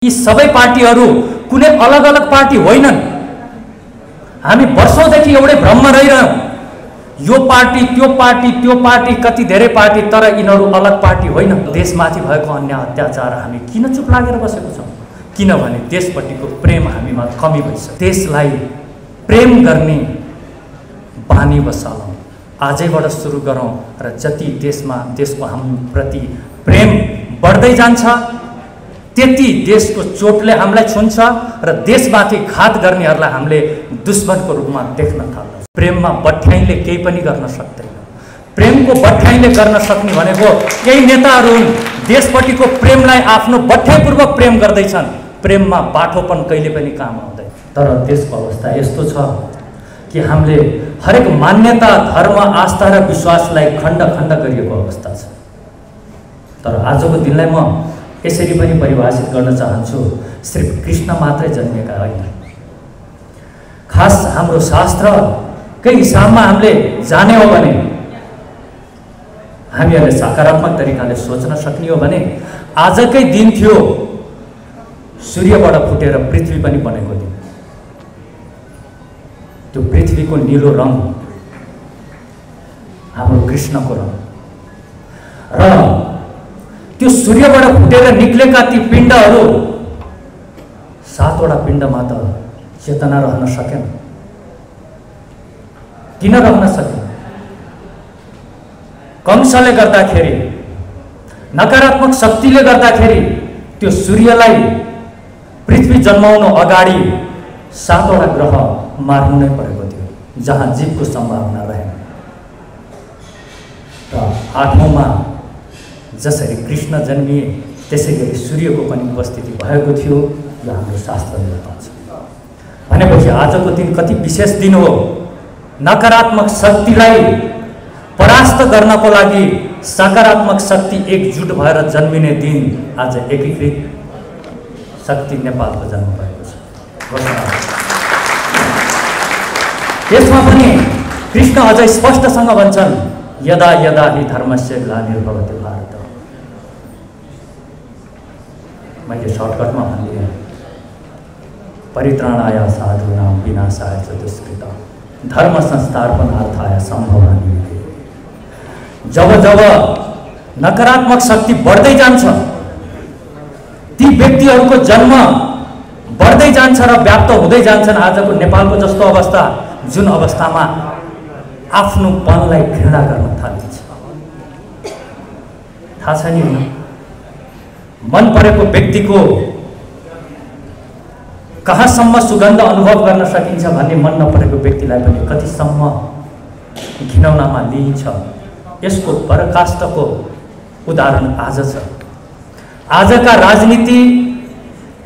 यी सबै पार्टीहरू कुनै अलग अलग पार्टी होइनन्। हामी वर्षौंदेखि एउटै भ्रममा रहिरहौं, यो पार्टी त्यो पार्टी त्यो पार्टी, कति धेरै पार्टी, तर यिनीहरू अलग पार्टी होइन। देशमाथि भएको अन्याय अत्याचार हामी किन चुप लागेर बसेको छौं? किनभने देशपट्टिको प्रेम हामीमा कमी भइसक्यो। देशलाई प्रेम गर्ने बानी बसालौं, आजैबाट सुरु गरौं र जति देशको हामीप्रति प्रेम बढ्दै जान्छ त्यति देशको चोटले हामीलाई छुन्छ र देशमाथि घात गर्नेहरूलाई हामीले दुश्मनको रूपमा देख्न थाल्छौं। प्रेममा बठ्याइले केही पनि गर्न सक्दैन। प्रेमको बठ्याइले गर्न सक्ने भनेको केही नेताहरू हुन्, देशपट्टिको प्रेमलाई आफ्नो बठ्याइपूर्वक प्रेम गर्दैछन्। प्रेममा बाठोपन कहिले पनि काम आउँदैन। तर देशको अवस्था यस्तो छ कि हामीले हरेक मान्यता, धर्म, आस्था र विश्वासलाई खण्ड खण्ड गरिएको अवस्था छ। तर आजको दिनलाई म यसरी पनि परिभाषित गर्न चाहन्छु, सिर्फ कृष्ण मात्रै जन्मेका होइन। खास हाम्रो शास्त्रकै हिसाबमा हामीले जाने हो भने, हामीहरूले सकारात्मक तरिकाले सोच्न सक्ने हो भने आजकै दिन थियो सूर्यबाट फुटेर पृथ्वी पनि बनेको दिन। त्यो पृथ्वीको नीलो रङ हाम्रो कृष्णको रङ र त्यो सूर्यबाट फुटेर निक्लेका ती पिण्डहरू, 7वटा पिण्डमा त चेतना रहन सकेन। किन रहन सकेन? कंसले गर्दाखेरि, नकारात्मक शक्तिले गर्दाखेरि त्यो सूर्यलाई पृथ्वी जन्माउनु अगाडि 7वटा ग्रह मार्नु नै परेको थियो जहाँ जीवको सम्भावना रहेन। र 8औँमा जसरी कृष्ण जन्मिए त्यसै गरी सूर्यको पनि उपस्थिति भएको थियो, यो हाम्रो शास्त्रले बताउँछ। भनेपछि आजको दिन कति विशेष दिन हो। नकारात्मक शक्तिलाई परास्त गर्नको लागि सकारात्मक शक्ति एकजुट भएर जन्मिने दिन आज एकीकृत शक्ति नेपालको जन्म भएको छ। त्यसमा पनि कृष्ण अझै स्पष्टसँग भन्छन्, यदा यदा हि धर्मस्य ग्लानिर्भवति भारत। मैले सर्टकटमा भनिदिएँ, परित्राणाय साधूनां विनाशाय च दुष्कृतां धर्म संस्थापनार्थाय सम्भवामि युगे। जब जब नकारात्मक शक्ति बढ्दै जान्छ, ती व्यक्तिहरूको जन्म बढ्दै जान्छ र व्याप्त हुँदै जान्छन्। आजको नेपालको जस्तो अवस्था, जुन अवस्थामा आफ्नोपनलाई घृणा गर्न थालिन्छ। थाहा छ नि, मन परेको व्यक्तिको कहाँसम्म सुगन्ध अनुभव गर्न सकिन्छ भन्ने मन नपरेको व्यक्तिलाई पनि कतिसम्म घिनौनामा लिइन्छ। यसको पराकाष्ठको उदाहरण आज छ। आजका राजनीति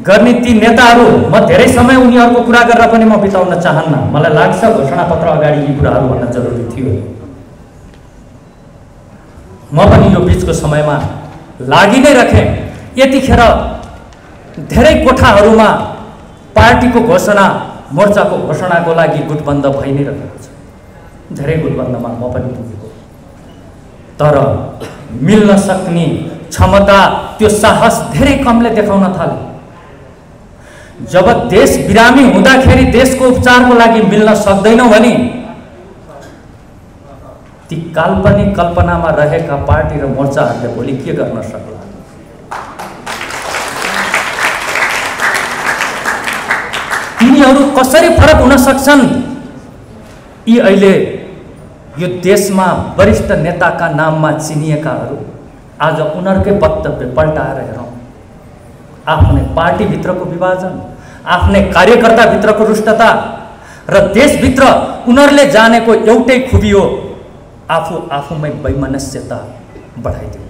गर्ने ती नेताहरू, म धेरै समय उनीहरूको कुरा गरेर पनि म बिताउन चाहन्न। मलाई लाग्छ घोषणापत्र अगाडि यी कुराहरू भन्न जरुरी थियो। म पनि यो बीचको समयमा लागि नै राखेँ। यतिखेर धेरै कोठाहरूमा पार्टीको घोषणा, मोर्चाको घोषणाको लागि गुटबन्द भइ नै रहेको छ। धेरै गुटबन्दमा म पनि पुगेको, तर मिल्न सक्ने क्षमता, त्यो साहस धेरै कमले देखाउन थाले। जब देश बिरामी हुँदाखेरि देशको उपचारको लागि मिल्न सक्दैनौँ भने ती काल्पनिक कल्पनामा रहेका पार्टी र मोर्चाहरूले भोलि के गर्न सक्ला? तिनीहरू कसरी फरक हुन सक्छन्? यी अहिले यो देशमा वरिष्ठ नेताका नाममा चिनिएकाहरू आज उनीहरूकै वक्तव्य पल्टाएर हेरौँ। आफ्नै पार्टीभित्रको विभाजन, आफ्नै कार्यकर्ताभित्रको रुष्टता र देशभित्र उनीहरूले जानेको एउटै खुबी हो, आफूमै वैमनस्यता बढाइदियो।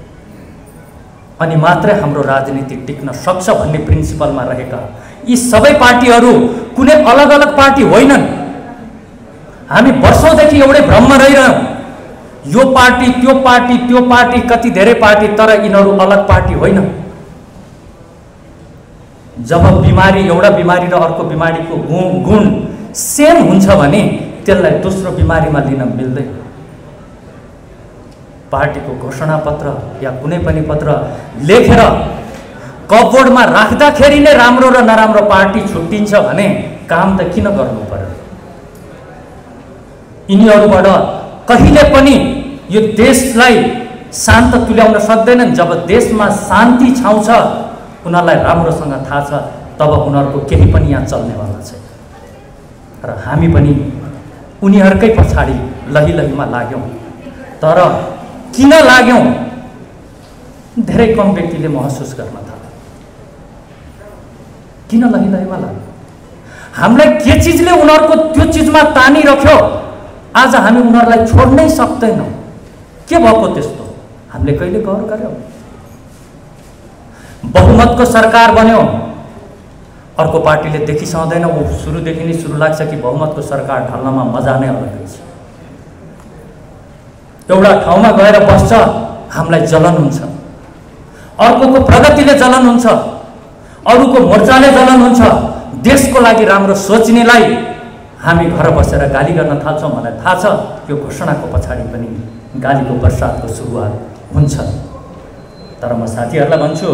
अनि मात्रै हाम्रो राजनीति टिक्न सक्छ भन्ने प्रिन्सिपलमा रहेका यी सबै पार्टीहरू कुनै अलग अलग पार्टी होइनन्। हामी वर्षौंदेखि एउटै भ्रममा रहिरहौं, यो पार्टी त्यो पार्टी त्यो पार्टी, कति धेरै पार्टी, तर यिनीहरू अलग पार्टी होइन। जब बिमारी, एउटा बिमारी र अर्को बिमारीको गुण सेम हुन्छ भने त्यसलाई दोस्रो बिमारीमा लिन मिल्दैन। पार्टीको घोषणा पत्र या कुनै पनि पत्र लेखेर कपबोर्डमा राख्दाखेरि नै राम्रो र नराम्रो पार्टी छुट्टिन्छ भने काम त किन गर्नु पर्यो? यिनीहरूबाट कहिले पनि यो देशलाई शान्त तुल्याउन सक्दैनन्। जब देशमा शान्ति छाउँछ, उनीहरूलाई राम्रोसँग थाहा छ, तब उनीहरूको केही पनि यहाँ चल्नेवाला छैन। र हामी पनि उनीहरूकै पछाडि लहीलहीमा लाग्यौँ। तर किन लाग्यौँ? धेरै कम व्यक्तिले महसुस गर्न थाले। किन लहीलहीमा लाग्यो? हामीलाई के चिजले उनीहरूको त्यो चिजमा तानिरख्यो? आज हामी उनीहरूलाई छोड्नै सक्दैनौँ। के भएको त्यस्तो? हामीले कहिले गौर गर्यौँ? बहुमतको सरकार बन्यो, अर्को पार्टीले देखिसक्दैन। ऊ सुरुदेखि नै सुरु लाग्छ कि बहुमतको सरकार ढल्नमा मजा नै अलग्गै छ। एउटा ठाउँमा गएर बस्छ, हामीलाई जलन हुन्छ। अर्कोको प्रगतिले जलन हुन्छ, अरूको मोर्चाले जलन हुन्छ। देशको लागि राम्रो सोच्नेलाई हामी घर बसेर गाली गर्न थाल्छौँ। मलाई थाहा छ यो घोषणाको पछाडि पनि गालीको बर्सातको सुरुवात हुन्छ। तर म साथीहरूलाई भन्छु,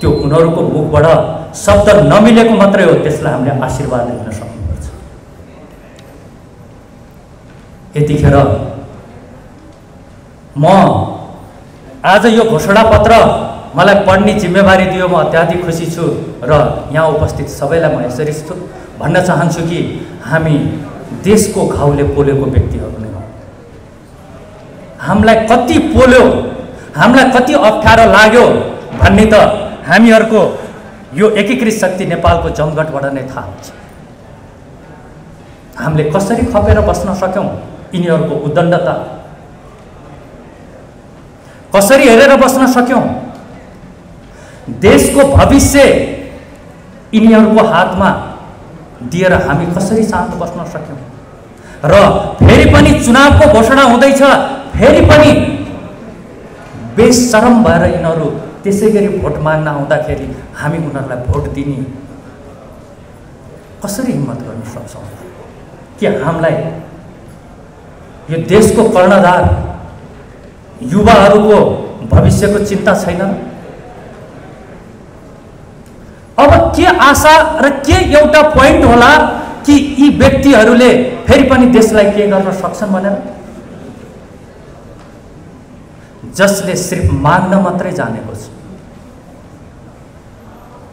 त्यो उनीहरूको मुखबाट शब्द नमिलेको मात्रै हो। त्यसलाई हामीले आशीर्वाद दिन सक्नुपर्छ। यतिखेर म आज यो घोषणा पत्र मलाई पढ्ने जिम्मेवारी दियो। म अत्याधिक खुसी छु र यहाँ उपस्थित सबैलाई म यसरी भन्न चाहन्छु कि हामी देशको घाउले पोलेको व्यक्तिहरू नै हौँ। हामीलाई कति पोल्यो, हामीलाई कति अप्ठ्यारो लाग्यो भन्ने त हामीहरूको यो एकीकृत शक्ति नेपालको जमघटबाट नै थाहा हुन्छ। हामीले कसरी खपेर बस्न सक्यौँ? यिनीहरूको उद्दण्डता कसरी हेरेर बस्न सक्यौँ? देशको भविष्य यिनीहरूको हातमा दिएर हामी कसरी शान्त बस्न सक्यौँ? र फेरि पनि चुनावको घोषणा हुँदैछ, फेरि पनि बेशरम भएर यिनीहरू त्यसै गरी भोट माग्न आउँदाखेरि हामी उनीहरूलाई भोट दिने कसरी हिम्मत गर्न सक्छौँ? कि हामीलाई यो देशको कर्णधार युवाहरूको भविष्यको चिन्ता छैन? अब के आशा र के एउटा पोइन्ट होला कि यी व्यक्तिहरूले फेरि पनि देशलाई के गर्न सक्छन् भनेर? जसले सिर्फ माग्न मात्रै जानेको छ,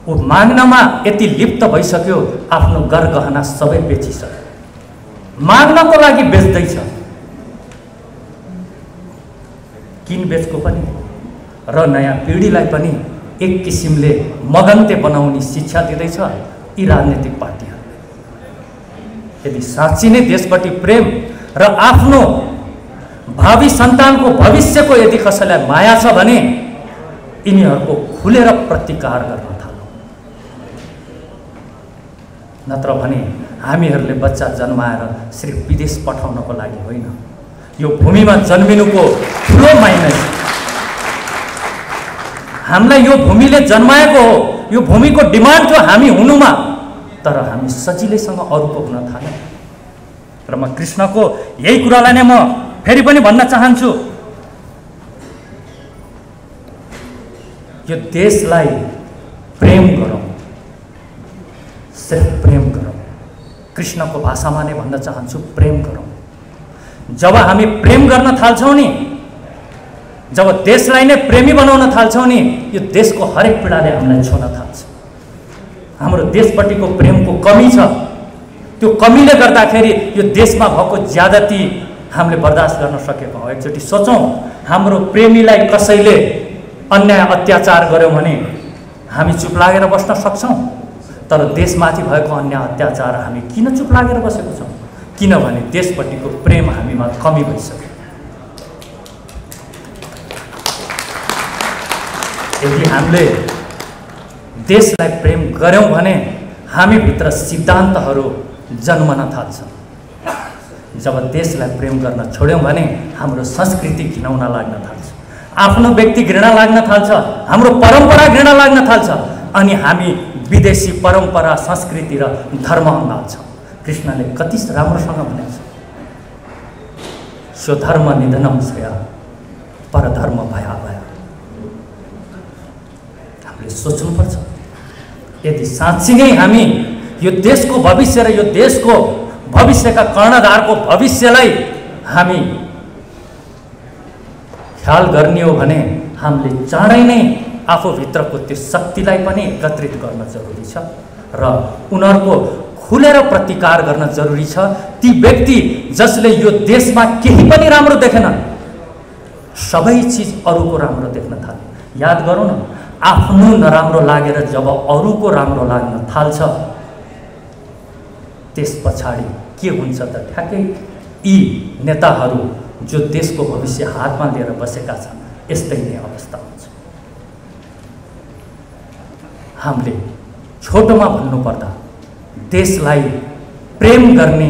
ऊ माग्नमा यति लिप्त भइसक्यो, आफ्नो गरगहना सबै बेचिसक्यो, माग्नको लागि बेच्दैछ। किनबेचको पनि र नयाँ पिँढीलाई पनि एक किसिमले मगन्ते बनाउने शिक्षा दिँदैछ यी राजनीतिक पार्टीहरू। यदि साँच्ची नै देशप्रति प्रेम र आफ्नो भावी सन्तानको भविष्यको यदि कसैलाई माया छ भने यिनीहरूको खुलेर प्रतिकार गर्न थाल्नु। नत्र भने हामीहरूले बच्चा जन्माएर सिर्फ विदेश पठाउनको लागि होइन, यो भूमिमा जन्मिनुको ठुलो माइने छ। हामीलाई यो भूमिले जन्माएको हो, यो भूमिको डिमान्ड थियो हामी हुनुमा, तर हामी सजिलैसँग अरूको हुन थाल्यौँ। र म कृष्णको यही कुरालाई नै म फेरि पनि भन्न चाहन्छु, यो देशलाई प्रेम गरौँ, सिर्फ प्रेम गरौँ। कृष्णको भाषामा नै भन्न चाहन्छु, प्रेम गरौँ। जब हामी प्रेम गर्न थाल्छौँ नि, जब देशलाई नै प्रेमी बनाउन थाल्छौँ नि, यो देशको हरेक पीडाले हामीलाई छोड्न थाल्छ। हाम्रो देशपट्टिको प्रेमको कमी छ, त्यो कमीले गर्दाखेरि यो देशमा भएको ज्यादती हामीले बर्दाश्त गर्न सकेको हौँ। एकचोटि सोचौँ, हाम्रो प्रेमीलाई कसैले अन्याय अत्याचार गर्यो भने हामी चुप लागेर बस्न सक्छौँ? तर देशमाथि भएको अन्याय अत्याचार हामी किन चुप लागेर बसेको छौँ? किनभने देशपट्टिको प्रेम हामीमा कमी भइसक्यो। यदि हामीले देशलाई प्रेम गर्यौँ भने हामीभित्र सिद्धान्तहरू जन्मन थाल्छन्। जब देशलाई प्रेम गर्न छोड्यौँ भने हाम्रो संस्कृति घिनाउन लाग्न थाल्छ, आफ्नो व्यक्ति घृणा लाग्न थाल्छ, हाम्रो परम्परा घृणा लाग्न थाल्छ, अनि हामी विदेशी परम्परा, संस्कृति र धर्म अँगाल्छौँ। कृष्णले कति राम्रोसँग भनेको छ, स्वधर्म निधनम छया परधर्म भया भया। हामीले हामीले सोच्नुपर्छ। यदि साँच्चै नै हामी यो देशको भविष्य र यो देशको भविष्यका कर्णधारको भविष्यलाई हामी ख्याल गर्ने हो भने हामीले चाँडै नै आफूभित्रको त्यो शक्तिलाई पनि एकत्रित गर्न जरुरी छ र उनीहरूको खुलेर प्रतिकार गर्न जरुरी छ। ती व्यक्ति जसले यो देशमा केही पनि राम्रो देखेनन्, सबै चिज अरूको राम्रो देख्न थाले। याद गरौँ न, आफ्नो नराम्रो लागेर जब अरूको राम्रो लाग्न थाल्छ त्यस पछाडि के हुन्छ त ठ्याक्कै यी नेताहरू जो देशको भविष्य हातमा लिएर बसेका छन् यस्तै नै अवस्था हुन्छ। हामीले छोटोमा भन्नुपर्दा देशलाई प्रेम गर्ने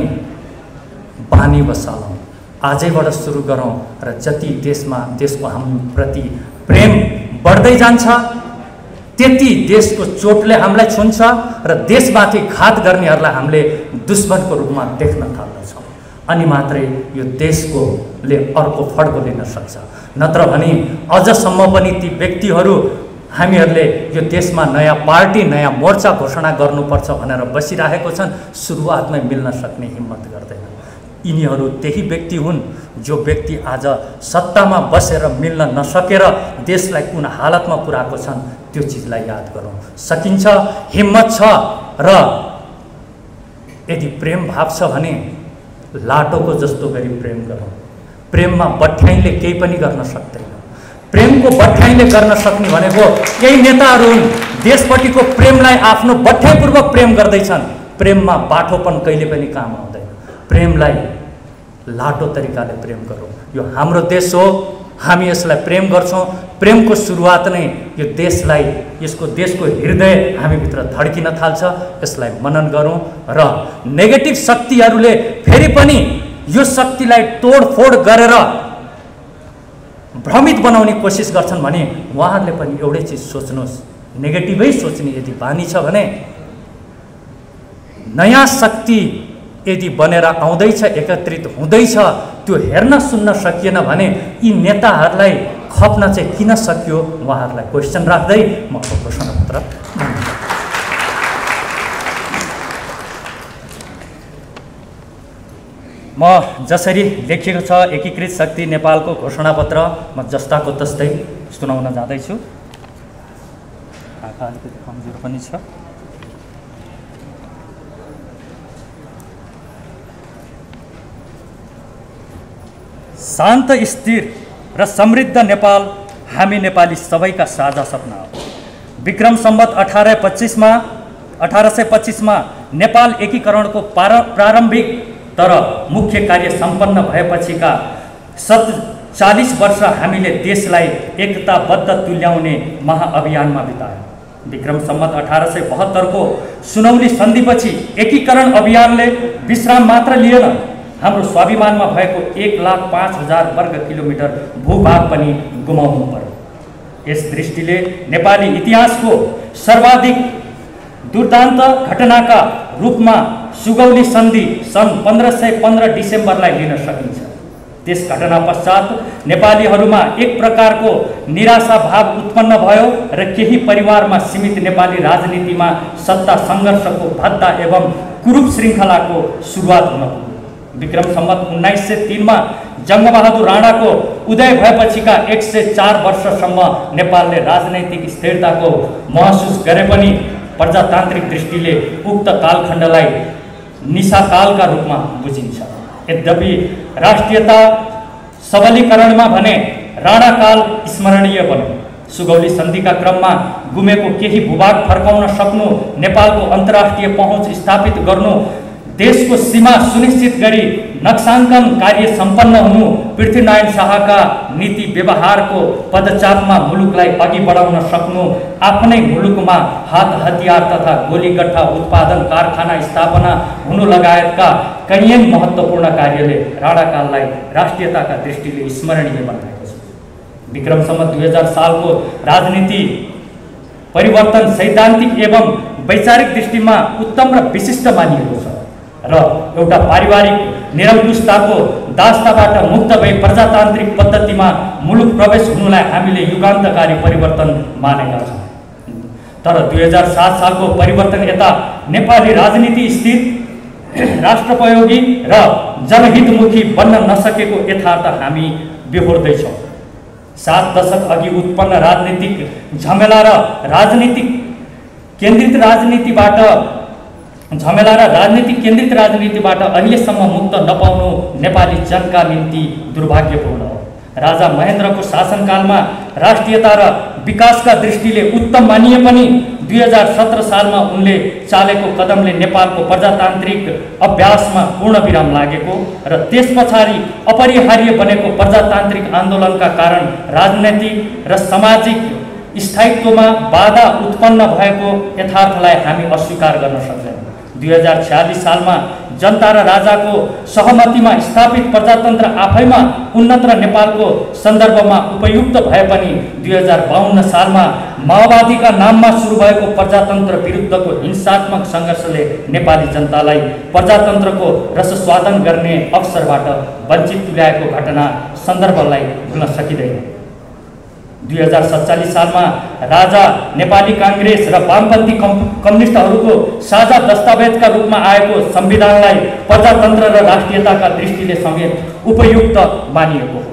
बानी बसालौँ, आजैबाट सुरु गरौँ र जति देशको हामीप्रति प्रेम बढ्दै जान्छ त्यति देशको चोटले हामीलाई छुन्छ र देशमाथि घात गर्नेहरूलाई हामीले दुश्मनको रूपमा देख्न थाल्दछौँ। अनि मात्रै यो देशकोले अर्को फड्को लिन सक्छ। नत्र भने अझसम्म पनि ती व्यक्तिहरू हामीहरूले यो देशमा नयाँ पार्टी नयाँ मोर्चा घोषणा गर्नुपर्छ भनेर बसिरहेको छन्, सुरुवातमै मिल्न सक्ने हिम्मत गर्दैन। यिनीहरू त्यही व्यक्ति हुन् जो व्यक्ति आज सत्तामा बसेर मिल्न नसकेर देशलाई कुन हालतमा पुर्याएको छन् त्यो चिजलाई याद गरौँ। सकिन्छ, हिम्मत छ र यदि प्रेम भाव छ भने लाटोको जस्तो गरी प्रेम गरौँ। प्रेममा बठ्याइले केही पनि गर्न सक्दैन। प्रेमको बठ्याइले गर्न सक्ने भनेको केही नेताहरू हुन्, देशपट्टिको प्रेमलाई आफ्नो बठ्याइपूर्वक प्रेम गर्दैछन्। प्रेममा बाठोपन कहिले पनि काम आउँदैन। प्रेमलाई लाटो तरिकाले प्रेम गरौँ। यो हाम्रो देश हो, हामी यसलाई प्रेम गर्छौँ। प्रेमको सुरुवात नै यो देशलाई, यसको देशको हृदय हामीभित्र धड्किन थाल्छ। यसलाई मनन गरौँ र नेगेटिभ शक्तिहरूले फेरि पनि यो शक्तिलाई तोडफोड गरेर भ्रमित बनाउने कोसिस गर्छन् भने उहाँहरूले पनि एउटै चिज सोच्नुहोस्, नेगेटिभै सोच्ने यदि बानी छ भने नयाँ शक्ति यदि बनेर आउँदैछ, एकत्रित हुँदैछ, त्यो हेर्न सुन्न सकिएन भने यी नेताहरूलाई खप्न चाहिँ किन सकियो उहाँहरूलाई क्वेसन राख्दै म घोषणापत्र म जसरी लेखिएको छ एकीकृत शक्ति नेपालको घोषणापत्र म जस्ताको तस्तै सुनाउन जाँदैछु। आँखा अलिकति कमजोर पनि छ। शान्त, स्थिर र समृद्ध नेपाल हामी नेपाली सबैका साझा सपना हो। विक्रम सम्वत 1825 मा नेपाल एकीकरणको प्रारम्भिक तर मुख्य कार्य सम्पन्न भएपछिका 40 वर्ष हामीले देशलाई एकताबद्ध तुल्याउने महाअभियानमा बितायौँ। विक्रम सम्वत 1872 को सुनौली सन्धिपछि एकीकरण अभियानले विश्राम मात्र लिएन, हाम्रो स्वाभिमानमा भएको 1,05,000 वर्ग किलोमिटर भूभाग पनि गुमाउनु पर्यो। यस दृष्टिले नेपाली इतिहासको सर्वाधिक दुर्दान्त घटनाका रूपमा सुगौली सन्धि सन् 1515 डिसेम्बरलाई लिन सकिन्छ। त्यस घटना पश्चात नेपालीहरूमा एक प्रकारको निराशा भाव उत्पन्न भयो र केही परिवारमा सीमित नेपाली राजनीतिमा सत्ता सङ्घर्षको भद्दा एवं कुरूप श्रृङ्खलाको सुरुवात हुन पुग्यो। विक्रम सम्वत 1903 मा जङ्गबहादुर राणाको उदय भएपछिका 104 वर्षसम्म नेपालले राजनैतिक स्थिरताको महसुस गरे पनि प्रजातान्त्रिक दृष्टिले उक्त कालखण्डलाई निशाकालका रूपमा बुझिन्छ। यद्यपि राष्ट्रियता सबलीकरणमा भने राणाकाल स्मरणीय बन्यो। सुगौली सन्धिका क्रममा गुमेको केही भूभाग फर्काउन सक्नु, नेपालको अन्तर्राष्ट्रिय पहुँच स्थापित गर्नु, देशको सीमा सुनिश्चित गरी नक्साङ्कन कार्य सम्पन्न हुनु, पृथ्वीनारायण शाहका नीति व्यवहारको पदचापमा मुलुकलाई अघि बढाउन सक्नु, आफ्नै मुलुकमा हात हतियार तथा गोलीगट्ठा उत्पादन कारखाना स्थापना हुनु लगायतका कैयन महत्त्वपूर्ण कार्यले राणाकाललाई राष्ट्रियताका दृष्टिले स्मरणीय बनाएको छ। विक्रम सम्वत 2000 सालको राजनीति परिवर्तन सैद्धान्तिक एवं वैचारिक दृष्टिमा उत्तम र विशिष्ट मानिएको छ र एउटा पारिवारिक निरङ्कुशताको दास्ताबाट मुक्त भई प्रजातान्त्रिक पद्धतिमा मुलुक प्रवेश हुनुलाई हामीले युगान्तकारी परिवर्तन मानेका छौँ। तर 2007 सालको परिवर्तन यता नेपाली राजनीति स्थिर राष्ट्रपयोगी र जनहितमुखी बन्न नसकेको यथार्थ हामी बेहोर्दैछौँ। 7 दशक अघि उत्पन्न राजनीतिक झमेला र राजनीतिक केन्द्रित राजनीतिबाट अहिलेसम्म मुक्त नपाउनु नेपाली जनका निम्ति दुर्भाग्यपूर्ण हो। राजा महेन्द्रको शासनकालमा राष्ट्रियता र विकासका दृष्टिले उत्तम मानिए पनि 2017 सालमा उनले चालेको कदमले नेपालको प्रजातान्त्रिक अभ्यासमा पूर्ण विराम लागेको र त्यस पछाडि अपरिहार्य बनेको प्रजातान्त्रिक आन्दोलनका कारण राजनैतिक र सामाजिक स्थायित्वमा बाधा उत्पन्न भएको यथार्थलाई हामी अस्वीकार गर्न सक्दैनौँ। 2046 सालमा जनता र राजाको सहमतिमा स्थापित प्रजातन्त्र आफैमा उन्नत र नेपालको सन्दर्भमा उपयुक्त भए पनि 2052 सालमा माओवादीका नाममा सुरु भएको प्रजातन्त्र विरुद्धको हिंसात्मक सङ्घर्षले नेपाली जनतालाई प्रजातन्त्रको रसस्वादन गर्ने अवसरबाट वञ्चित तुल्याएको घटना सन्दर्भलाई भुल्न सकिँदैन। 2047 सालमा राजा नेपाली काङ्ग्रेस र वामपन्थी कम्युनिस्टहरूको साझा दस्तावेजका रूपमा आएको संविधानलाई प्रजातन्त्र र राष्ट्रियताका दृष्टिले समेत उपयुक्त मानिएको हो।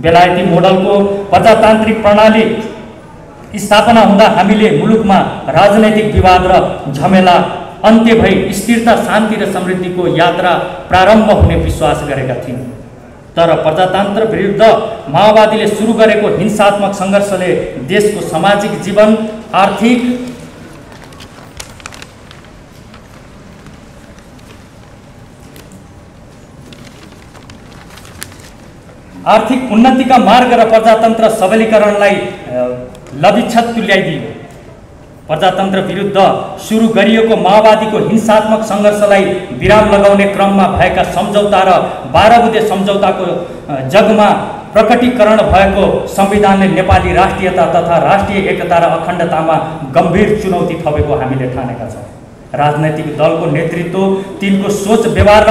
बेलायती मोडलको प्रजातान्त्रिक प्रणाली स्थापना हुँदा हामीले मुलुकमा राजनैतिक विवाद र झमेला अन्त्य भई स्थिरता, शान्ति र समृद्धिको यात्रा प्रारम्भ हुने विश्वास गरेका थियौँ। तर प्रजातन्त्र विरुद्ध माओवादीले सुरु गरेको हिंसात्मक सङ्घर्षले देशको सामाजिक जीवन, आर्थिक उन्नतिका मार्ग र प्रजातन्त्र सबलीकरणलाई लदिक्षत तुल्याइदियो। प्रजातन्त्र विरुद्ध सुरु गरिएको माओवादीको हिंसात्मक सङ्घर्षलाई विराम लगाउने क्रममा भएका सम्झौता र 12 बुँदे सम्झौताको जगमा प्रकटीकरण भएको संविधानले नेपाली राष्ट्रियता तथा राष्ट्रिय एकता र अखण्डतामा गम्भीर चुनौती थपेको हामीले ठानेका छौँ। राजनैतिक दलको नेतृत्व, तिनको सोच, व्यवहार र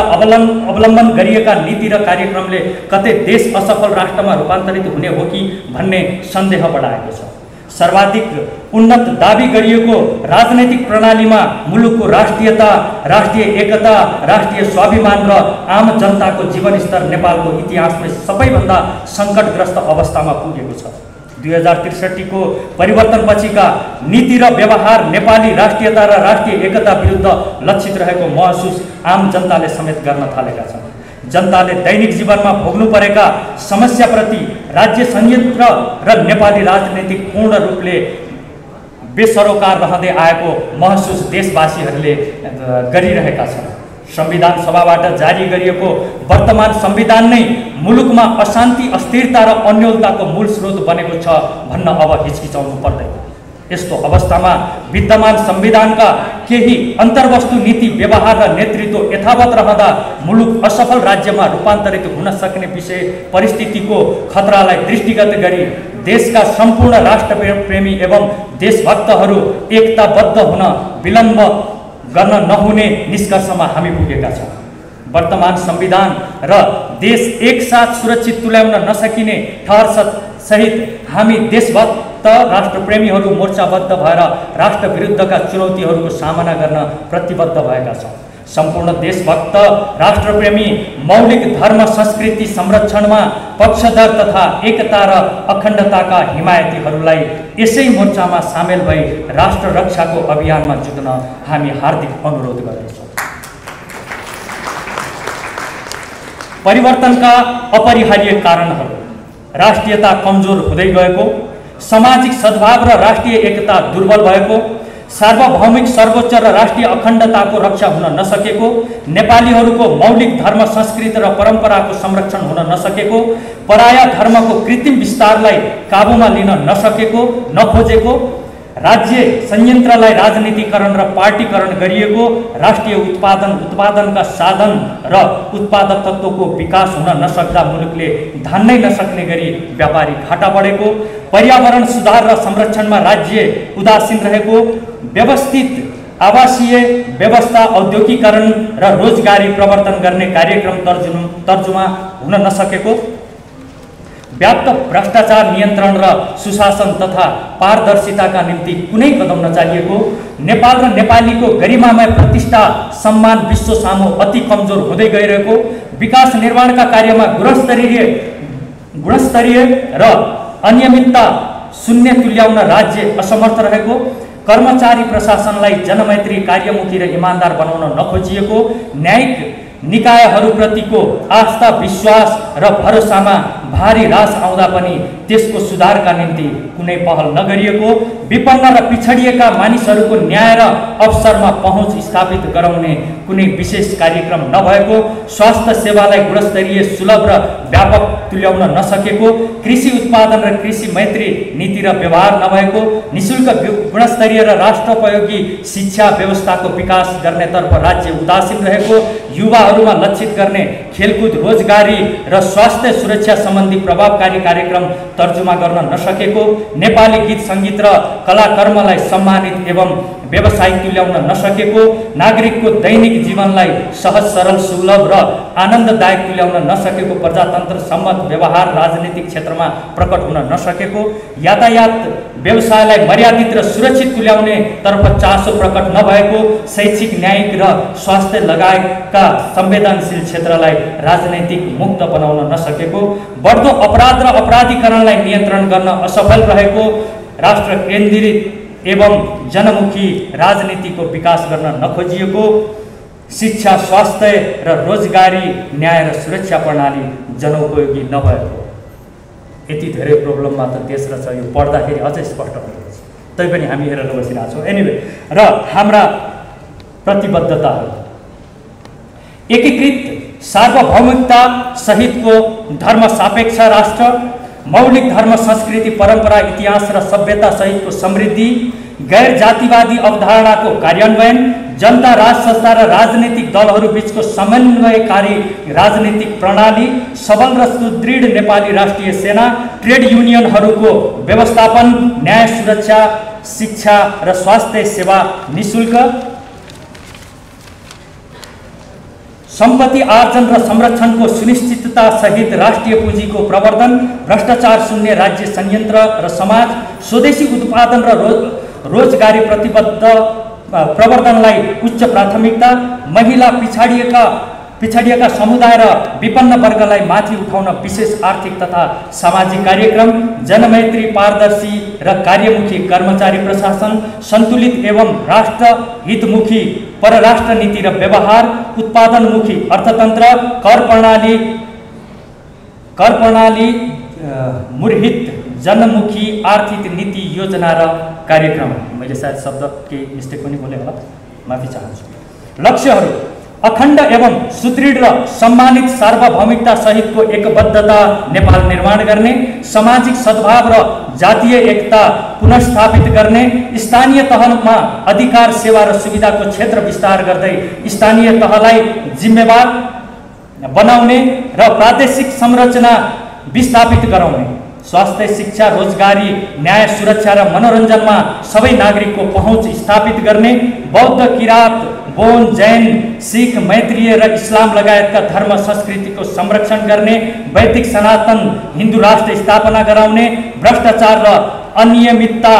अवलम्बन गरिएका नीति र कार्यक्रमले कतै देश असफल राष्ट्रमा रूपान्तरित हुने हो कि भन्ने सन्देह बढाएको छ। सर्वाधिक उन्नत दाबी गरिएको राजनैतिक प्रणालीमा मुलुकको राष्ट्रियता, राष्ट्रिय एकता, राष्ट्रिय स्वाभिमान र आम जनताको जीवनस्तर नेपालको इतिहासमै सबैभन्दा सङ्कटग्रस्त अवस्थामा पुगेको छ। 2063 को परिवर्तनपछिका नीति र व्यवहार नेपाली राष्ट्रियता र राष्ट्रिय एकता विरुद्ध लक्षित रहेको महसुस आम जनताले समेत गर्न थालेका छन्। जनताले दैनिक जीवनमा भोग्नु परेका समस्याप्रति राज्य संयन्त्र र नेपाली राजनीतिक पूर्ण रूपले बेसरोकार रहँदै आएको महसुस देशवासीहरूले गरिरहेका छन्। संविधान सभाबाट जारी गरिएको वर्तमान संविधान नै मुलुकमा अशान्ति, अस्थिरता र अन्योलताको मूल स्रोत बनेको छ भन्न अब हिचकिचाउनु पर्दैन। यस्तो अवस्थामा विद्यमान संविधानका केही अन्तर्वस्तु, नीति, व्यवहार र नेतृत्व यथावत रहँदा मुलुक असफल राज्यमा रूपान्तरित हुन सक्ने विषय परिस्थितिको खतरालाई दृष्टिगत गरी देशका सम्पूर्ण राष्ट्रप्रेमी एवं देशभक्तहरू एकताबद्ध हुन विलम्ब गर्न नहुने निष्कर्षमा हामी पुगेका छौँ। वर्तमान संविधान र देश एकसाथ सुरक्षित तुल्याउन नसकिने ठहर सहित हामी देशभक्त राष्ट्रप्रेमीहरू मोर्चाबद्ध भएर राष्ट्र विरुद्धका चुनौतीहरूको सामना गर्न प्रतिबद्ध भएका छौँ। सम्पूर्ण देशभक्त राष्ट्रप्रेमी मौलिक धर्म संस्कृति संरक्षणमा पक्षधर तथा एकता र अखण्डताका हिमायतीहरूलाई यसै मोर्चामा सामेल भई राष्ट्र रक्षाको अभियानमा जुट्न हामी हार्दिक अनुरोध गर्दछौँ। परिवर्तनका अपरिहार्य कारणहरू: राष्ट्रियता कमजोर हुँदै गएको, सामाजिक सद्भाव र राष्ट्रिय एकता दुर्बल भएको, सार्वभौमिक सर्वोच्च र राष्ट्रिय अखण्डताको रक्षा हुन नसकेको, नेपालीहरूको मौलिक धर्म संस्कृति र परम्पराको संरक्षण हुन नसकेको, पराया धर्मको कृत्रिम विस्तारलाई काबुमा लिन नखोजेको, राज्य संयन्त्रलाई राजनीतिकरण र पार्टीकरण गरिएको, राष्ट्रिय उत्पादनका साधन र उत्पादक तत्त्वको विकास हुन नसक्दा मुलुकले धान्नै नसक्ने गरी व्यापारी घाटा बढेको, पर्यावरण सुधार र संरक्षणमा राज्य उदासीन रहेको, व्यवस्थित आवासीय व्यवस्था, औद्योगिकरण र रोजगारी प्रवर्तन गर्ने कार्यक्रम तर्जुमा हुन नसकेको, व्याप्त भ्रष्टाचार नियन्त्रण र सुशासन तथा पारदर्शिताका निम्ति कुनै कदम नचालिएको, नेपाल र नेपालीको गरिमामय प्रतिष्ठा सम्मान विश्व सामु अति कमजोर हुँदै गइरहेको, विकास निर्माणका कार्यमा गुणस्तरीय र अनियमितता शून्य तुल्याउन राज्य असमर्थ रहेको, कर्मचारी प्रशासनलाई जनमैत्री कार्यमुखी र इमान्दार बनाउन नखोजिएको, न्यायिक निकायहरूप्रतिको आस्था विश्वास र भरोसामा भारी ह्रास आउँदा पनि त्यसको सुधारका निम्ति कुनै पहल नगरिएको, विपन्न र पिछडिएका मानिसहरूको न्याय र अवसरमा पहुँच स्थापित गराउने कुनै विशेष कार्यक्रम नभएको, स्वास्थ्य सेवालाई गुणस्तरीय सुलभ र व्यापक तुल्याउन नसकेको, कृषि उत्पादन र कृषि मैत्री नीति र व्यवहार नभएको, निशुल्क गुणस्तरीय र राष्ट्रोपयोगी शिक्षा व्यवस्थाको विकास गर्नेतर्फ राज्य उदासीन रहेको, युवाहरूमा लक्षित गर्ने खेलकुद रोजगारी र स्वास्थ्य सुरक्षा सम्बन्धी प्रभावकारी कार्यक्रम तर्जुमा गर्न नसकेको, नेपाली गीत सङ्गीत र कलाकर्मलाई सम्मानित एवं व्यावसायिक तुल्याउन नसकेको, नागरिकको दैनिक जीवनलाई सहज सरल सुलभ र आनन्ददायक तुल्याउन नसकेको, प्रजातन्त्र सम्मत व्यवहार राजनीतिक क्षेत्रमा प्रकट हुन नसकेको, यातायात व्यवसायलाई मर्यादित र सुरक्षित तुल्याउने तर्फ चासो प्रकट नभएको, शैक्षिक न्यायिक र स्वास्थ्य लगायतका संवेदनशील क्षेत्रलाई राजनैतिक मुक्त बनाउन नसकेको, बढ्दो अपराध र अपराधीकरणलाई नियन्त्रण गर्न असफल रहेको, राष्ट्र केन्द्रित एवं जनमुखी राजनीतिको विकास गर्न नखोजिएको, शिक्षा स्वास्थ्य र रोजगारी न्याय र सुरक्षा प्रणाली जनोपयोगी नभएको। यति धेरै प्रब्लममा त देश रहेछ, यो पढ्दाखेरि अझै स्पष्ट हुन्छ। तैपनि हामी हेरेर बसिरहेको छौँ। एनिवे, र हाम्रा प्रतिबद्धताहरू एकीकृत सार्वभौमिकता सहितको धर्म सापेक्ष राष्ट्र, मौलिक धर्म संस्कृति परम्परा इतिहास र सभ्यता सहितको समृद्धि, गैर जातिवादी अवधारणाको कार्यान्वयन, जनता राज संस्था र राजनीतिक दलहरू बीचको समन्वयकारी राजनीतिक प्रणाली, सबल र सुदृढ नेपाली राष्ट्रिय सेना, ट्रेड युनियनहरूको व्यवस्थापन, न्याय सुरक्षा शिक्षा र स्वास्थ्य सेवा निशुल्क, सम्पत्ति आर्जन र संरक्षणको सुनिश्चितता सहित राष्ट्रिय पुँजीको प्रवर्धन, भ्रष्टाचार शून्य राज्य संयन्त्र र समाज, स्वदेशी उत्पादन र रोजगारी प्रतिबद्ध प्रवर्धनलाई उच्च प्राथमिकता, महिला पिछडिएका समुदाय र विपन्न वर्गलाई माथि उठाउन विशेष आर्थिक तथा सामाजिक कार्यक्रम, जनमैत्री पारदर्शी र कार्यमुखी कर्मचारी प्रशासन, सन्तुलित एवं राष्ट्र हितमुखी परराष्ट्र नीति र व्यवहार, उत्पादनमुखी अर्थतन्त्र, कर प्रणाली मुरहित जनमुखी आर्थिक नीति योजना र कार्यक्रम। मैले सायद शब्द केही मिस्टेक पनि बोलेँ होला, माफी चाहन्छु। लक्ष्यहरू: अखण्ड एवं सुदृढ र सम्मानित सार्वभौमिकता सहितको एकबद्धता नेपाल निर्माण गर्ने, सामाजिक सद्भाव र जातीय एकता पुनर्स्थापित गर्ने, स्थानीय तहमा अधिकार सेवा र सुविधाको क्षेत्र विस्तार गर्दै स्थानीय तहलाई जिम्मेवार बनाउने र प्रादेशिक संरचना विस्थापित गराउने, स्वास्थ्य शिक्षा रोजगारी न्याय सुरक्षा र मनोरञ्जनमा सबै नागरिकको पहुँच स्थापित गर्ने, बौद्ध किराँत बोन जैन सिख मैत्रीय र इस्लाम लगायतका धर्म संस्कृतिको संरक्षण गर्ने, वैदिक सनातन हिन्दू राष्ट्र स्थापना गराउने, भ्रष्टाचार र अनियमितता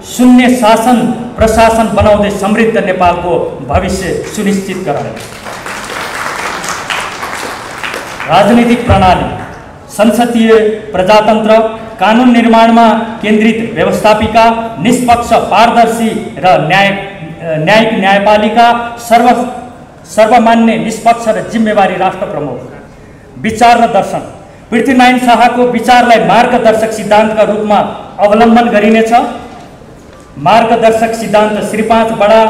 शून्य शासन प्रशासन बनाउँदै समृद्ध नेपालको भविष्य सुनिश्चित गराउने। राजनीतिक प्रणाली: संसदीय प्रजातन्त्र, कानुन निर्माणमा केन्द्रित व्यवस्थापिका, निष्पक्ष पारदर्शी र न्यायिक न्यायपालिका, सर्वमान्य निष्पक्ष र जिम्मेवारी राष्ट्र प्रमुख। विचार र दर्शन: पृथ्वीनारायण शाहको विचारलाई मार्गदर्शक सिद्धान्तका रूपमा अवलम्बन गरिनेछ। मार्गदर्शक सिद्धान्त श्री 5 बडा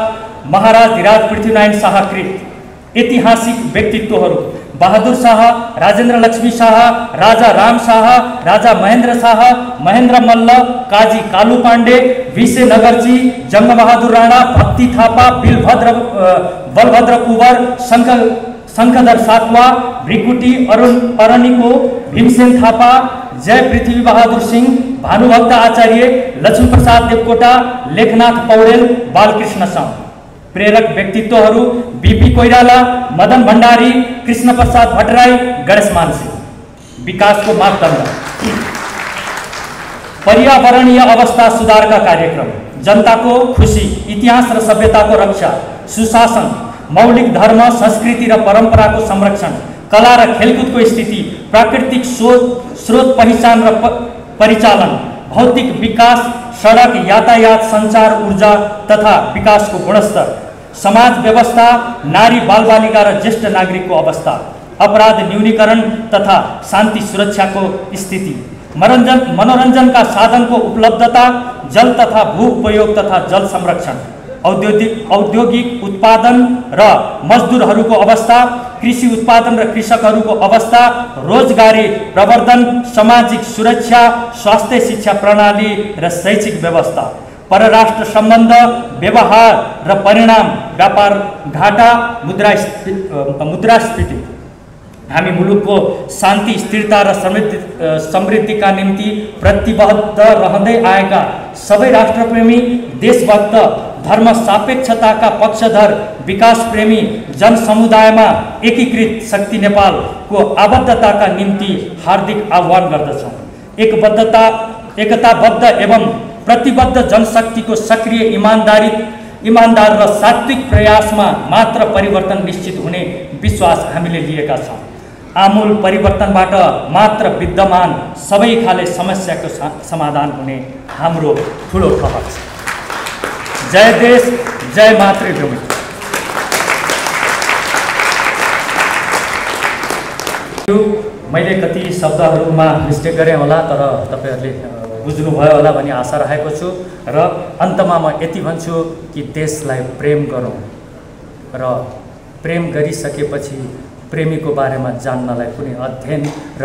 महाराज धीराज पृथ्वीनारायण शाहकृत ऐतिहासिक व्यक्तित्वहरू: बहादुर शाह, राजेन्द्र लक्ष्मी शाह, राजा राम शाह, राजा महेन्द्र शाह, महेन्द्र मल्ल, काजी कालू पाण्डे, भिसे नगरजी, जङ्गबहादुर राणा, भक्ति थापा, बलभद्र कुवर, शङ्खधर सातवा, भ्रिकुटी अरनिको, भीमसेन थापा, जय पृथ्वी बहादुर सिंह, भानुभक्त आचार्य, लक्ष्मीप्रसाद देवकोटा, लेखनाथ पौडेल, बालकृष्ण साउ। प्रेरक व्यक्तित्वहरू: बीपी कोइराला, मदन भण्डारी, कृष्ण प्रसाद भट्टराई, गणेश मानसिंह। विकासको मापदण्ड: पर्यावरणीय अवस्था सुधारका कार्यक्रम, जनताको खुशी, इतिहास र सभ्यताको रक्षा, सुशासन, मौलिक धर्म, संस्कृति र परम्पराको संरक्षण, कला र खेलकुदको स्थिति, प्राकृतिक स्रोत पहिचान र परिचालन, भौतिक विकास, सडक यातायात, सञ्चार, ऊर्जा तथा विकासको गुणस्तर, समाज व्यवस्था, नारी बालबालिका र ज्येष्ठ नागरिकको अवस्था, अपराध न्यूनीकरण तथा शान्ति सुरक्षाको स्थिति, मनोरञ्जनका साधनको उपलब्धता, जल तथा भू उपयोग तथा जल संरक्षण, औद्योगिक उत्पादन र मजदुरहरूको अवस्था, कृषि उत्पादन र कृषकहरूको अवस्था, रोजगारी प्रवर्धन, सामाजिक सुरक्षा, स्वास्थ्य शिक्षा प्रणाली र शैक्षिक व्यवस्था, परराष्ट्र सम्बन्ध, व्यवहार र परिणाम, व्यापार घाटा, मुद्रास्फीति। हामी मुलुकको शान्ति, स्थिरता र समृद्धिका निम्ति प्रतिबद्ध रहँदै आएका सबै राष्ट्रप्रेमी, देशभक्त, धर्म सापेक्षताका पक्षधर, विकास प्रेमी जनसमुदायमा एकीकृत शक्ति नेपालको आबद्धताका निम्ति हार्दिक आह्वान गर्दछौँ। एकताबद्ध एवं प्रतिबद्ध जनशक्तिको सक्रिय इमानदार र सात्विक प्रयासमा मात्र परिवर्तन निश्चित हुने विश्वास हामीले लिएका छौँ। आमूल परिवर्तनबाट मात्र विद्यमान सबै खाले समस्याको समाधान हुने हाम्रो ठुलो ठहर छ। जय देश, जय मातृभूमि। मैले कति शब्दहरूमा मिस्टेक गरेँ होला, तर तपाईहरूले बुझ्नुभयो होला भन्ने आशा राखेको छु। र अन्तमा म यति भन्छु कि देशलाई प्रेम गरौँ र प्रेम गरिसकेपछि प्रेमीको बारेमा जान्नलाई कुनै अध्ययन र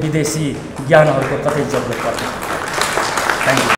विदेशी ज्ञानहरूको कतै जरुरत पर्दैन। Thank you.